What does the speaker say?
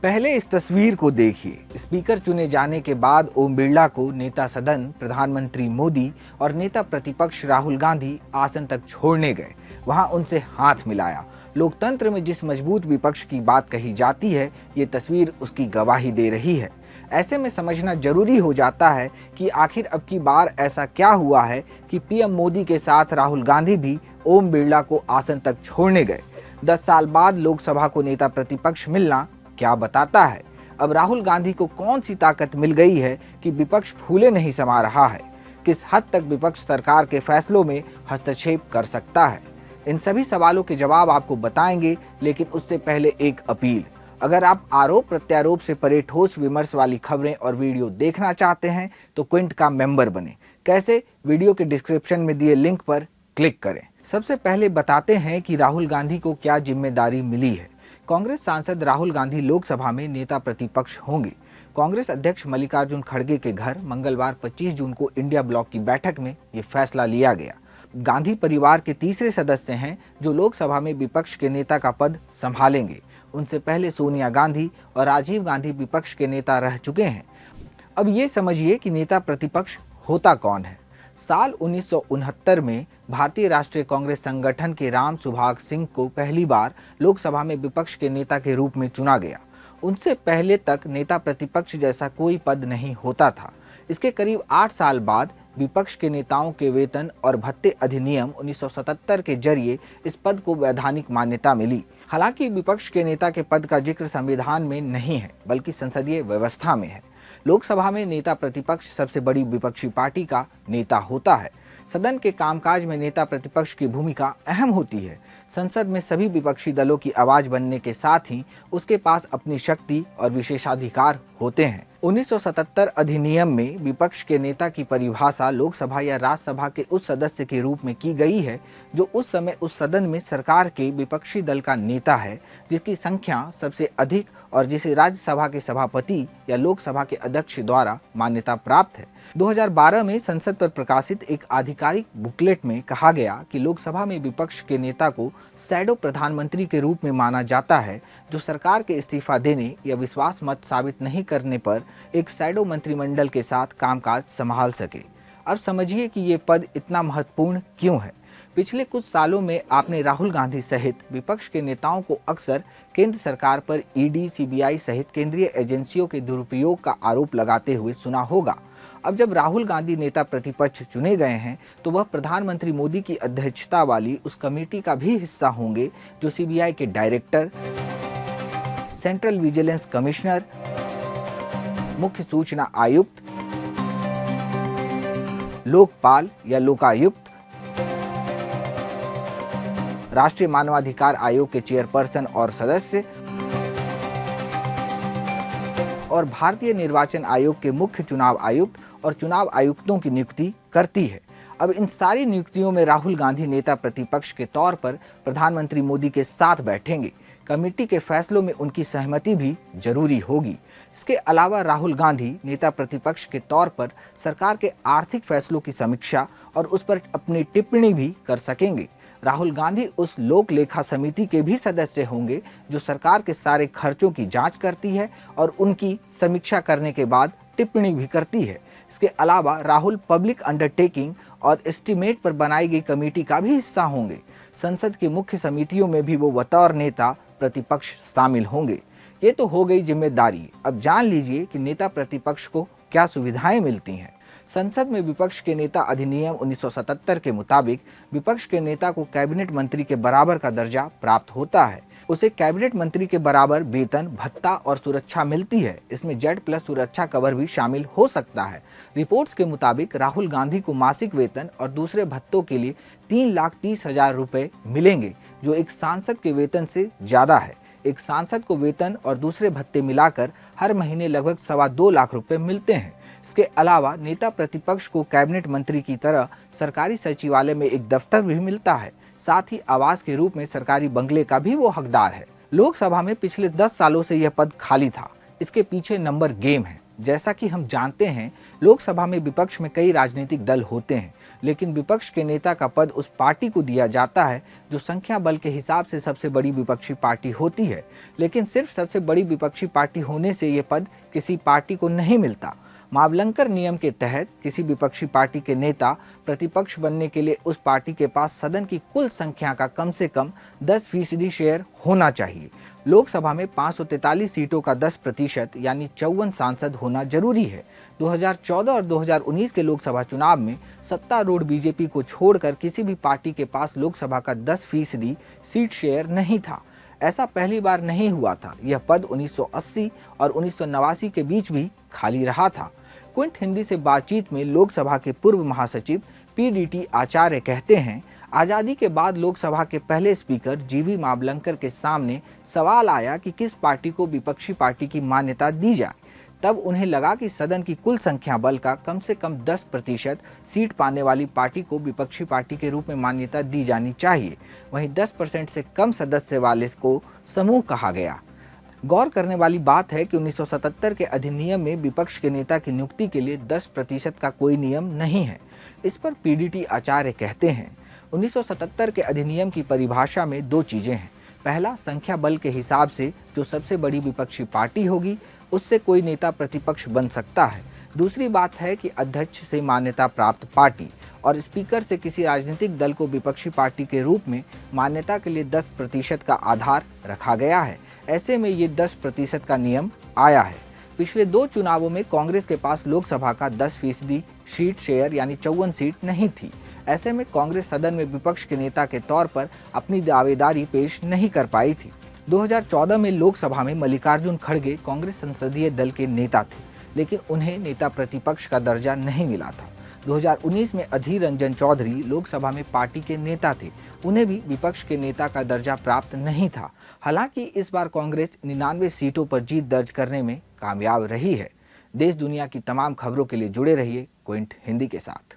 पहले इस तस्वीर को देखिए। स्पीकर चुने जाने के बाद ओम बिरला को नेता सदन, प्रधानमंत्री मोदी और नेता प्रतिपक्ष राहुल गांधी आसन तक छोड़ने गए। वहां उनसे हाथ मिलाया। लोकतंत्र में जिस मजबूत विपक्ष की बात कही जाती है, ये तस्वीर उसकी गवाही दे रही है। ऐसे में समझना जरूरी हो जाता है कि आखिर अब की बार ऐसा क्या हुआ है कि पीएम मोदी के साथ राहुल गांधी भी ओम बिरला को आसन तक छोड़ने गए। 10 साल बाद लोकसभा को नेता प्रतिपक्ष मिलना क्या बताता है? अब राहुल गांधी को कौन सी ताकत मिल गई है कि विपक्ष फूले नहीं समा रहा है? किस हद तक विपक्ष सरकार के फैसलों में हस्तक्षेप कर सकता है? इन सभी सवालों के जवाब आपको बताएंगे, लेकिन उससे पहले एक अपील। अगर आप आरोप प्रत्यारोप से परे ठोस विमर्श वाली खबरें और वीडियो देखना चाहते हैं तो क्विंट का मेंबर बने। कैसे? वीडियो के डिस्क्रिप्शन में दिए लिंक पर क्लिक करें। सबसे पहले बताते हैं कि राहुल गांधी को क्या जिम्मेदारी मिली है। कांग्रेस सांसद राहुल गांधी लोकसभा में नेता प्रतिपक्ष होंगे। कांग्रेस अध्यक्ष मल्लिकार्जुन खड़गे के घर मंगलवार 25 जून को इंडिया ब्लॉक की बैठक में ये फैसला लिया गया। गांधी परिवार के तीसरे सदस्य हैं जो लोकसभा में विपक्ष के नेता का पद संभालेंगे। उनसे पहले सोनिया गांधी और राजीव गांधी विपक्ष के नेता रह चुके हैं। अब ये समझिए कि नेता प्रतिपक्ष होता कौन है। साल 1969 में भारतीय राष्ट्रीय कांग्रेस संगठन के राम सुभाग सिंह को पहली बार लोकसभा में विपक्ष के नेता के रूप में चुना गया। उनसे पहले तक नेता प्रतिपक्ष जैसा कोई पद नहीं होता था। इसके करीब 8 साल बाद विपक्ष के नेताओं के वेतन और भत्ते अधिनियम 1977 के जरिए इस पद को वैधानिक मान्यता मिली। हालांकि विपक्ष के नेता के पद का जिक्र संविधान में नहीं है, बल्कि संसदीय व्यवस्था में है। लोकसभा में नेता प्रतिपक्ष सबसे बड़ी विपक्षी पार्टी का नेता होता है। सदन के कामकाज में नेता प्रतिपक्ष की भूमिका अहम होती है। संसद में सभी विपक्षी दलों की आवाज बनने के साथ ही उसके पास अपनी शक्ति और विशेषाधिकार होते हैं। 1977 अधिनियम में विपक्ष के नेता की परिभाषा लोकसभा या राज्यसभा के उस सदस्य के रूप में की गई है जो उस समय उस सदन में सरकार के विपक्षी दल का नेता है, जिसकी संख्या सबसे अधिक और जिसे राज्यसभा के सभापति या लोकसभा के अध्यक्ष द्वारा मान्यता प्राप्त है। 2012 में संसद पर प्रकाशित एक आधिकारिक बुकलेट में कहा गया कि लोकसभा में विपक्ष के नेता को शैडो प्रधानमंत्री के रूप में माना जाता है, जो सरकार के इस्तीफा देने या विश्वास मत साबित नहीं करने पर एक शैडो मंत्रिमंडल के साथ कामकाज संभाल सके। अब समझिए कि ये पद इतना महत्वपूर्ण क्यों है। पिछले कुछ सालों में आपने राहुल गांधी सहित विपक्ष के नेताओं को अक्सर केंद्र सरकार पर ईडी, सीबीआई सहित केंद्रीय एजेंसियों के दुरुपयोग का आरोप लगाते हुए सुना होगा। अब जब राहुल गांधी नेता प्रतिपक्ष चुने गए हैं तो वह प्रधानमंत्री मोदी की अध्यक्षता वाली उस कमेटी का भी हिस्सा होंगे जो सीबीआई के डायरेक्टर, सेंट्रल विजिलेंस कमिश्नर, मुख्य सूचना आयुक्त, लोकपाल या लोकायुक्त, राष्ट्रीय मानवाधिकार आयोग के चेयरपर्सन और सदस्य और भारतीय निर्वाचन आयोग के मुख्य चुनाव आयुक्त और चुनाव आयुक्तों की नियुक्ति करती है। अब इन सारी नियुक्तियों में राहुल गांधी नेता प्रतिपक्ष के तौर पर प्रधानमंत्री मोदी के साथ बैठेंगे। कमेटी के फैसलों में उनकी सहमति भी जरूरी होगी। इसके अलावा राहुल गांधी नेता प्रतिपक्ष के तौर पर सरकार के आर्थिक फैसलों की समीक्षा और उस पर अपनी टिप्पणी भी कर सकेंगे। राहुल गांधी उस लोक लेखा समिति के भी सदस्य होंगे जो सरकार के सारे खर्चों की जांच करती है और उनकी समीक्षा करने के बाद टिप्पणी भी करती है। इसके अलावा राहुल पब्लिक अंडरटेकिंग और एस्टीमेट पर बनाई गई कमेटी का भी हिस्सा होंगे। संसद की मुख्य समितियों में भी वो बतौर नेता प्रतिपक्ष शामिल होंगे। ये तो हो गई जिम्मेदारी। अब जान लीजिए कि नेता प्रतिपक्ष को क्या सुविधाएं मिलती हैं। संसद में विपक्ष के नेता अधिनियम 1977 के मुताबिक विपक्ष के नेता को कैबिनेट मंत्री के बराबर का दर्जा प्राप्त होता है। उसे कैबिनेट मंत्री के बराबर वेतन, भत्ता और सुरक्षा मिलती है। इसमें Z+ सुरक्षा कवर भी शामिल हो सकता है। रिपोर्ट्स के मुताबिक राहुल गांधी को मासिक वेतन और दूसरे भत्तों के लिए 3,30,000 रुपए मिलेंगे, जो एक सांसद के वेतन से ज्यादा है। एक सांसद को वेतन और दूसरे भत्ते मिलाकर हर महीने लगभग 2.25 लाख रुपए मिलते हैं। इसके अलावा नेता प्रतिपक्ष को कैबिनेट मंत्री की तरह सरकारी सचिवालय में एक दफ्तर भी मिलता है। साथ ही आवास के रूप में सरकारी बंगले का भी वो हकदार है। लोकसभा में पिछले 10 सालों से यह पद खाली था। इसके पीछे नंबर गेम है। जैसा कि हम जानते हैं, लोकसभा में विपक्ष में कई राजनीतिक दल होते हैं लेकिन विपक्ष के नेता का पद उस पार्टी को दिया जाता है जो संख्या बल के हिसाब से सबसे बड़ी विपक्षी पार्टी होती है। लेकिन सिर्फ सबसे बड़ी विपक्षी पार्टी होने से ये पद किसी पार्टी को नहीं मिलता। मावलंकर नियम के तहत किसी विपक्षी पार्टी के नेता प्रतिपक्ष बनने के लिए उस पार्टी के पास सदन की कुल संख्या का कम से कम 10% शेयर होना चाहिए। लोकसभा में 543 सीटों का 10% यानी 54 सांसद होना जरूरी है। 2014 और 2019 के लोकसभा चुनाव में सत्तारूढ़ बीजेपी को छोड़कर किसी भी पार्टी के पास लोकसभा का 10% सीट शेयर नहीं था। ऐसा पहली बार नहीं हुआ था। यह पद 1980 और 1989 के बीच भी खाली रहा था। क्विंट हिंदी से बातचीत में लोकसभा के पूर्व महासचिव PDT आचार्य कहते हैं, आज़ादी के बाद लोकसभा के पहले स्पीकर GV मावलंकर के सामने सवाल आया कि किस पार्टी को विपक्षी पार्टी की मान्यता दी जाए। तब उन्हें लगा कि सदन की कुल संख्या बल का कम से कम 10% सीट पाने वाली पार्टी को विपक्षी पार्टी के रूप में मान्यता दी जानी चाहिए। वहीं 10% से कम सदस्य वाले को समूह कहा गया। गौर करने वाली बात है कि 1977 के अधिनियम में विपक्ष के नेता की नियुक्ति के लिए 10% का कोई नियम नहीं है। इस पर PDT आचार्य कहते हैं, 1977 के अधिनियम की परिभाषा में दो चीजें हैं। पहला, संख्या बल के हिसाब से जो सबसे बड़ी विपक्षी पार्टी होगी उससे कोई नेता प्रतिपक्ष बन सकता है। दूसरी बात है कि अध्यक्ष से मान्यता प्राप्त पार्टी और स्पीकर से किसी राजनीतिक दल को विपक्षी पार्टी के रूप में मान्यता के लिए 10% का आधार रखा गया है। ऐसे में ये 10% का नियम आया है। पिछले 2 चुनावों में कांग्रेस के पास लोकसभा का 10% सीट शेयर यानी 54 सीट नहीं थी। ऐसे में कांग्रेस सदन में विपक्ष के नेता के तौर पर अपनी दावेदारी पेश नहीं कर पाई थी। 2014 में लोकसभा में मल्लिकार्जुन खड़गे कांग्रेस संसदीय दल के नेता थे, लेकिन उन्हें नेता प्रतिपक्ष का दर्जा नहीं मिला था। 2019 में अधीर रंजन चौधरी लोकसभा में पार्टी के नेता थे, उन्हें भी विपक्ष के नेता का दर्जा प्राप्त नहीं था। हालांकि इस बार कांग्रेस 99 सीटों पर जीत दर्ज करने में कामयाब रही है। देश दुनिया की तमाम खबरों के लिए जुड़े रहिए क्विंट हिंदी के साथ।